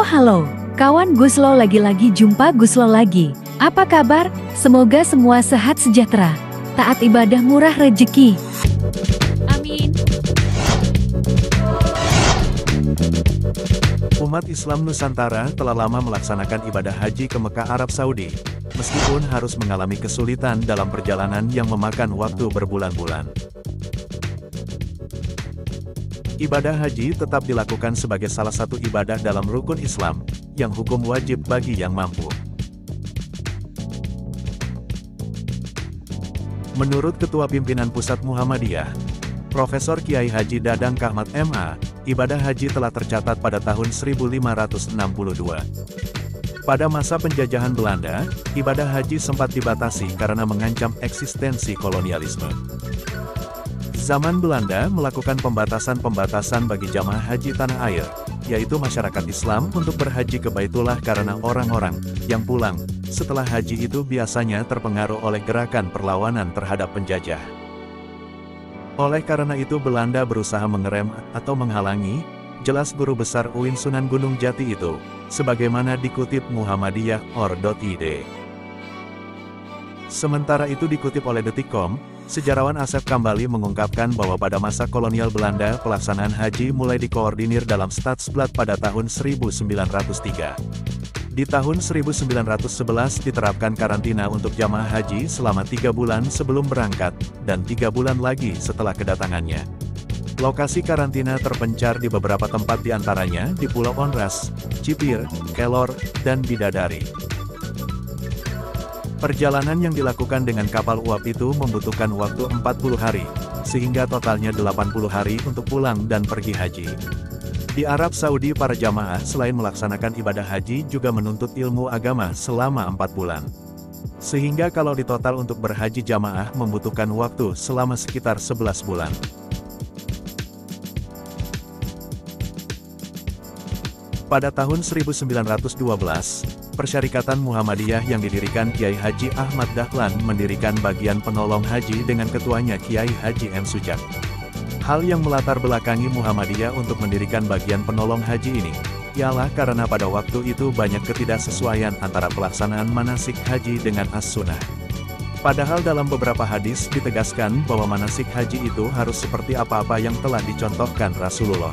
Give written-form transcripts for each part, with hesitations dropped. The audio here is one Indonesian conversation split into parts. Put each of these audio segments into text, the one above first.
Halo, kawan Guslo, lagi-lagi jumpa Guslo lagi. Apa kabar? Semoga semua sehat sejahtera. Taat ibadah murah rezeki. Amin. Umat Islam Nusantara telah lama melaksanakan ibadah haji ke Mekah, Arab Saudi, meskipun harus mengalami kesulitan dalam perjalanan yang memakan waktu berbulan-bulan. Ibadah haji tetap dilakukan sebagai salah satu ibadah dalam rukun Islam, yang hukum wajib bagi yang mampu. Menurut Ketua Pimpinan Pusat Muhammadiyah, Profesor Kiai Haji Dadang Kahmat MA, ibadah haji telah tercatat pada tahun 1562. Pada masa penjajahan Belanda, ibadah haji sempat dibatasi karena mengancam eksistensi kolonialisme. Zaman Belanda melakukan pembatasan-pembatasan bagi jamaah haji tanah air, yaitu masyarakat Islam untuk berhaji ke Baitullah karena orang-orang yang pulang setelah haji itu biasanya terpengaruh oleh gerakan perlawanan terhadap penjajah. Oleh karena itu Belanda berusaha mengerem atau menghalangi, jelas Guru Besar UIN Sunan Gunung Jati itu, sebagaimana dikutip Muhammadiyah.or.id. Sementara itu dikutip oleh Detikcom, sejarawan Asep Kambali mengungkapkan bahwa pada masa kolonial Belanda pelaksanaan haji mulai dikoordinir dalam Stadsblad pada tahun 1903. Di tahun 1911 diterapkan karantina untuk jamaah haji selama 3 bulan sebelum berangkat, dan 3 bulan lagi setelah kedatangannya. Lokasi karantina terpencar di beberapa tempat diantaranya di Pulau Onras, Cipir, Kelor, dan Bidadari. Perjalanan yang dilakukan dengan kapal uap itu membutuhkan waktu 40 hari, sehingga totalnya 80 hari untuk pulang dan pergi haji. Di Arab Saudi para jamaah selain melaksanakan ibadah haji juga menuntut ilmu agama selama 4 bulan. Sehingga kalau ditotal untuk berhaji jamaah membutuhkan waktu selama sekitar 11 bulan. Pada tahun 1912, Persyarikatan Muhammadiyah yang didirikan Kiai Haji Ahmad Dahlan mendirikan bagian penolong haji dengan ketuanya Kiai Haji M. Sujak. Hal yang melatar belakangi Muhammadiyah untuk mendirikan bagian penolong haji ini, ialah karena pada waktu itu banyak ketidaksesuaian antara pelaksanaan manasik haji dengan as-sunnah. Padahal dalam beberapa hadis ditegaskan bahwa manasik haji itu harus seperti apa-apa yang telah dicontohkan Rasulullah.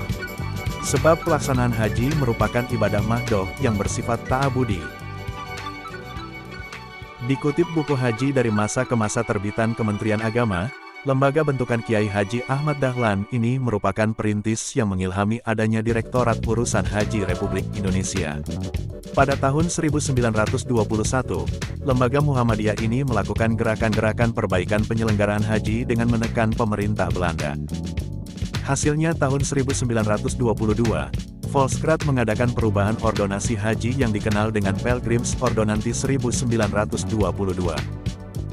Sebab pelaksanaan haji merupakan ibadah mahdoh yang bersifat ta'abudi. Dikutip buku haji dari masa ke masa terbitan Kementerian Agama, lembaga bentukan Kiai Haji Ahmad Dahlan ini merupakan perintis yang mengilhami adanya Direktorat Urusan Haji Republik Indonesia. Pada tahun 1921, lembaga Muhammadiyah ini melakukan gerakan-gerakan perbaikan penyelenggaraan haji dengan menekan pemerintah Belanda. Hasilnya tahun 1922, Volkskrant mengadakan perubahan ordonasi haji yang dikenal dengan Pelgrims Ordonansi 1922.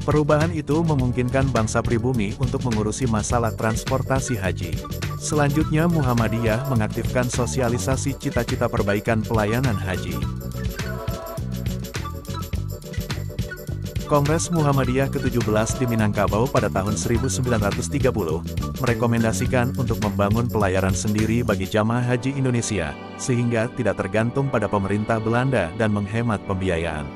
Perubahan itu memungkinkan bangsa pribumi untuk mengurusi masalah transportasi haji. Selanjutnya Muhammadiyah mengaktifkan sosialisasi cita-cita perbaikan pelayanan haji. Kongres Muhammadiyah ke-17 di Minangkabau pada tahun 1930, merekomendasikan untuk membangun pelayaran sendiri bagi jamaah haji Indonesia, sehingga tidak tergantung pada pemerintah Belanda dan menghemat pembiayaan.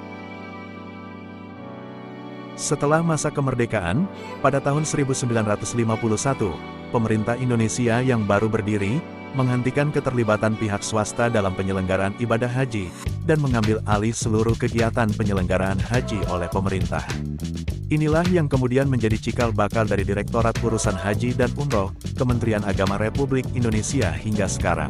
Setelah masa kemerdekaan, pada tahun 1951, pemerintah Indonesia yang baru berdiri, menghentikan keterlibatan pihak swasta dalam penyelenggaraan ibadah haji, dan mengambil alih seluruh kegiatan penyelenggaraan haji oleh pemerintah. Inilah yang kemudian menjadi cikal bakal dari Direktorat Urusan Haji dan Umroh, Kementerian Agama Republik Indonesia hingga sekarang.